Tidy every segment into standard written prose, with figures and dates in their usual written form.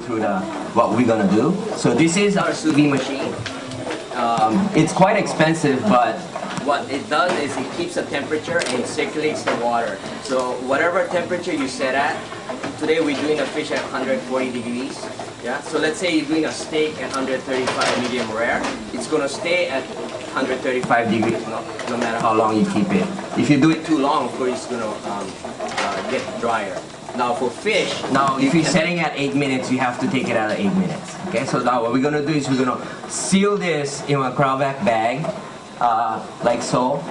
through what we're gonna do. So this is our sous vide machine. It's quite expensive, but what it does is it keeps the temperature and it circulates the water. So whatever temperature you set at, today we're doing a fish at 140 degrees. Yeah. So let's say you're doing a steak at 135 medium rare. It's gonna stay at 135 degrees, no matter how long you keep it. If you do it too long, of course, it's gonna get drier. Now for fish, if you're setting at 8 minutes, you have to take it out at 8 minutes. Okay, so now what we're gonna do is we're gonna seal this in a cryovac bag, like so.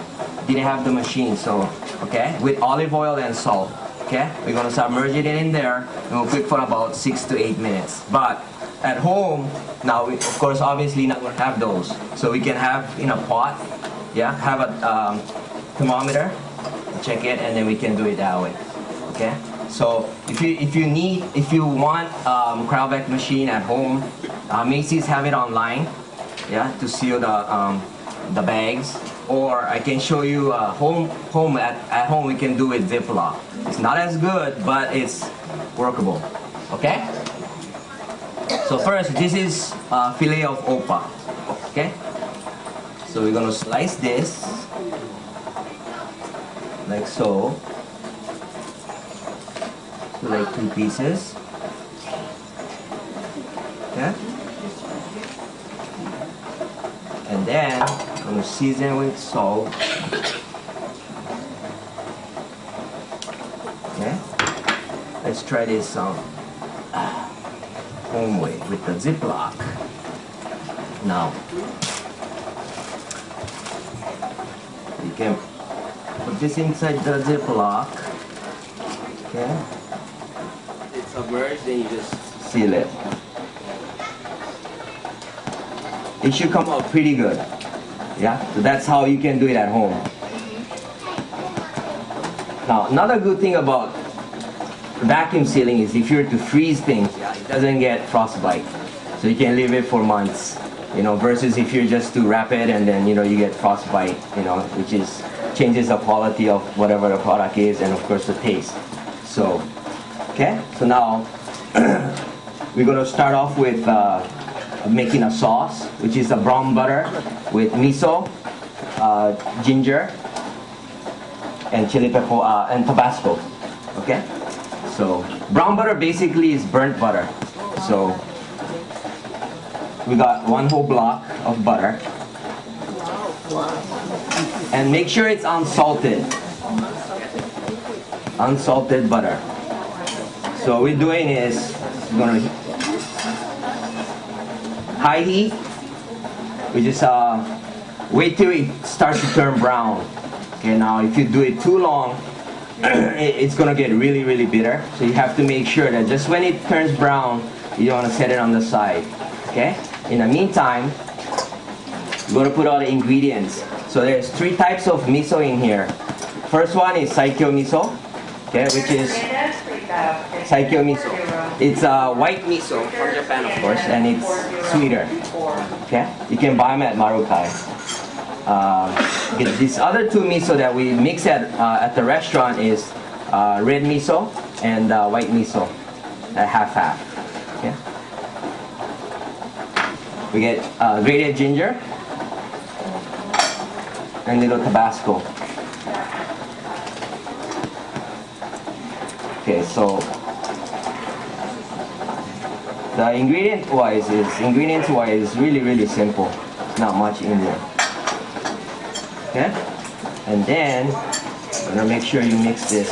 Didn't have the machine, so okay, with olive oil and salt. Okay, we're gonna submerge it in there, and we'll cook for about 6 to 8 minutes. But at home, now we, of course, obviously not gonna have those, so we can have in a pot. Yeah, have a thermometer, check it, and then we can do it that way. Okay. So if you want cryovac machine at home, Macy's have it online, yeah, to seal the bags. Or I can show you at home we can do it Ziploc. It's not as good, but it's workable. Okay. So first, this is fillet of opah. Okay. So we're gonna slice this like so. So like 2 pieces. Okay. And then I'm going to season with salt. Okay. Let's try this home way with the Ziploc. Now you can put this inside the Ziploc. Okay. It's submerged, then you just seal it. It should come out pretty good. Yeah, so that's how you can do it at home. Now, another good thing about vacuum sealing is if you're to freeze things, it doesn't get frostbite. So you can leave it for months, versus if you're just to wrap it and then, you get frostbite, which changes the quality of whatever the product is and of course the taste. So, okay, so now we're gonna start off with making a sauce, which is a brown butter with miso, ginger, and chili pepper and Tabasco. Okay, so brown butter basically is burnt butter. So we got 1 whole block of butter, and make sure it's unsalted. Unsalted butter. So what we're doing is we're gonna high heat. We just wait till it starts to turn brown. Okay, now if you do it too long, it's gonna get really, really bitter. So you have to make sure that just when it turns brown, you don't want to set it on the side. Okay. In the meantime, we're gonna put all the ingredients. So there's 3 types of miso in here. First one is Saikyo miso. Okay, which is Saikyo miso. It's white miso from Japan, of course, and it's sweeter. Okay, you can buy them at Marukai. These other 2 miso that we mix at the restaurant is red miso and white miso, half-half. Okay, we get grated ginger and little Tabasco. Okay, so the ingredients-wise is really, really simple. Not much in there. Okay, and then I'm gonna make sure you mix this.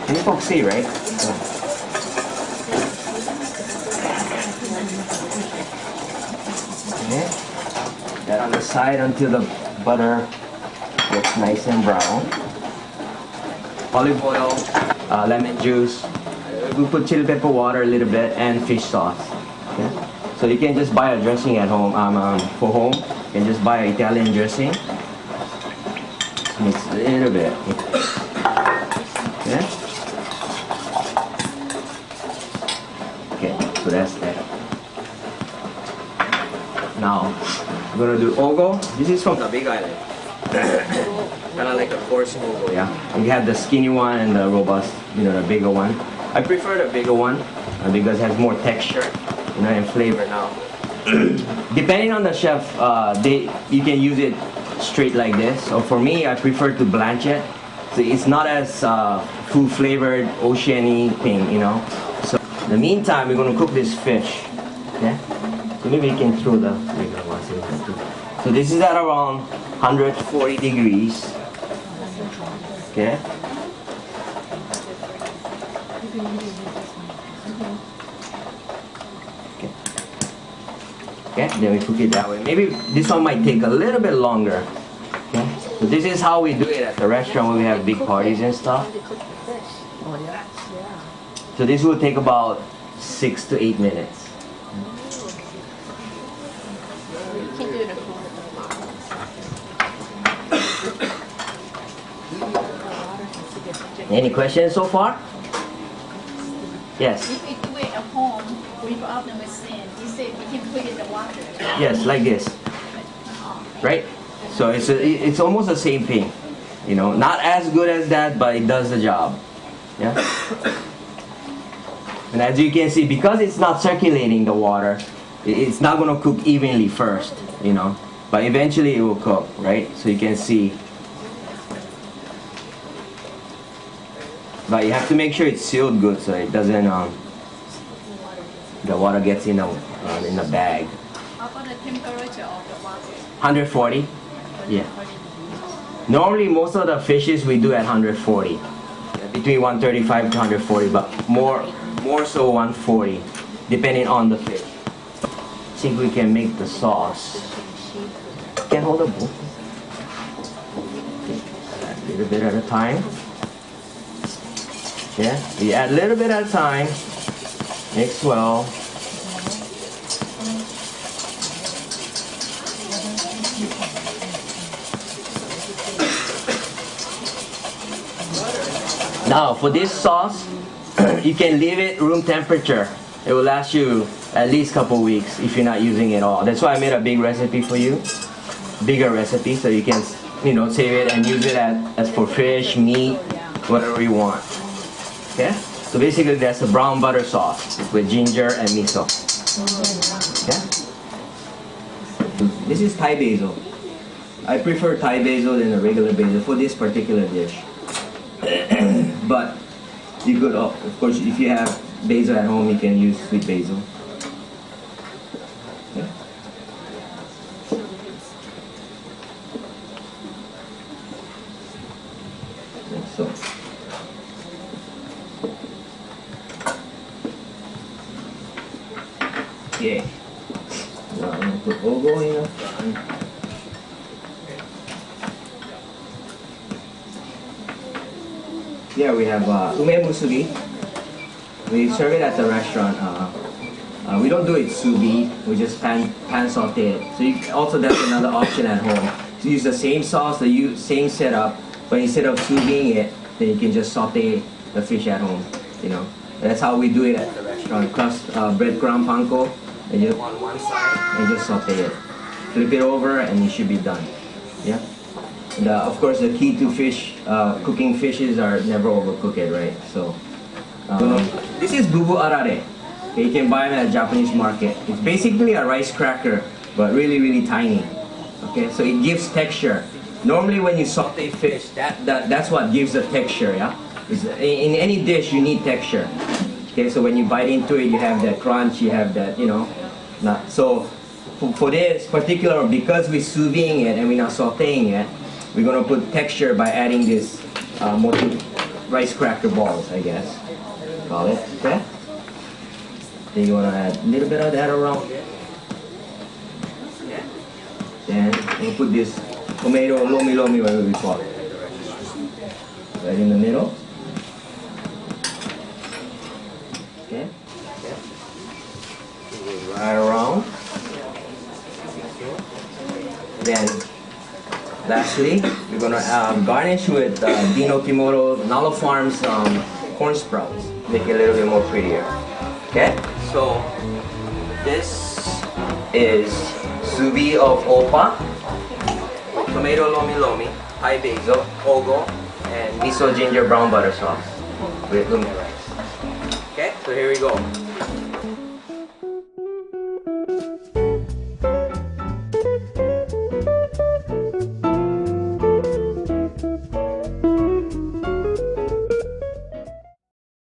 Can you folks see, right? Okay, that on the side until the butter gets nice and brown. Olive oil, lemon juice. We put chili pepper water a little bit and fish sauce. Okay? So you can just buy a dressing at home. For home, you can just buy Italian dressing. Mix a little bit. Okay. Okay. So that's that. Now we're gonna do ogo. This is from the Big Island. Kind of like a coarse ogo, yeah. We have the skinny one and the robust, the bigger one. I prefer the bigger one. because it has more texture, you know, and flavor now. Depending on the chef, you can use it straight like this. So for me, I prefer to blanch it. So it's not as food flavored, oceany thing, you know. So in the meantime, we're gonna cook this fish. Okay. So maybe you can throw the regular ones in here too. So this is at around 140 degrees. Okay. Okay, then we cook it that way. Maybe this one might take a little bit longer. Okay, so this is how we do it at the restaurant when we have big parties and stuff. So this will take about 6 to 8 minutes. Any questions so far? Yes. If we do it at home without the machine, you said we can put it in the water. Yes, like this. Right? So it's almost the same thing. You know, not as good as that, but it does the job. Yeah? And as you can see, because it's not circulating the water, it's not going to cook evenly first, you know. But eventually it will cook, right? So you can see. But you have to make sure it's sealed good so it doesn't, the water gets in the bag. How about the temperature of the water? 140. Yeah. Normally most of the fishes we do at 140. Between 135 to 140, but more so 140, depending on the fish. I think we can make the sauce. Can hold a bowl. A little bit at a time. Yeah, we add a little bit at a time. Mix well. Now for this sauce, you can leave it room temperature. It will last you at least a couple weeks if you're not using it all. That's why I made a big recipe for you. Bigger recipe so you can, you know, save it and use it as for fish, meat, whatever you want. Okay? So basically that's a brown butter sauce with ginger and miso. Okay? This is Thai basil. I prefer Thai basil than a regular basil for this particular dish. But you could, of course, if you have basil at home, you can use sweet basil. Okay? Like so. Okay. Now I'm going to put ogo in the front. Here we have ume musubi. We serve it at the restaurant. We don't do it sous vide. We just pan saute it. So also that's another option at home. To use the same sauce, the same setup, but instead of sous videing it, then you can just saute the fish at home. You know, that's how we do it at the restaurant. Crust breadcrumb panko, and you on one side and just saute it. Flip it over, and you should be done. Yeah. And, of course, the key to cooking fishes are never overcook it, right? So, this is bubu arare. Okay, you can buy them at a Japanese market. It's basically a rice cracker, but really, really tiny. Okay, so it gives texture. Normally, when you saute fish, that's what gives the texture. Yeah, in any dish you need texture. Okay, so when you bite into it, you have that crunch, you have that, you know. So for this particular, because we're sous videing it and we're not sauteing it, we're gonna put texture by adding this rice cracker balls, I guess. Call it, okay? Then you wanna add a little bit of that around it. Then we'll put this tomato lomi, whatever we call it. Right in the middle. Okay? Right around. Then lastly, we're gonna garnish with Dino Kimoto Nalo Farms corn sprouts. Make it a little bit more prettier. Okay? So this is sous vide of opa, tomato lomi, Thai basil, ogo, and miso ginger brown butter sauce with ume rice. Okay? So here we go.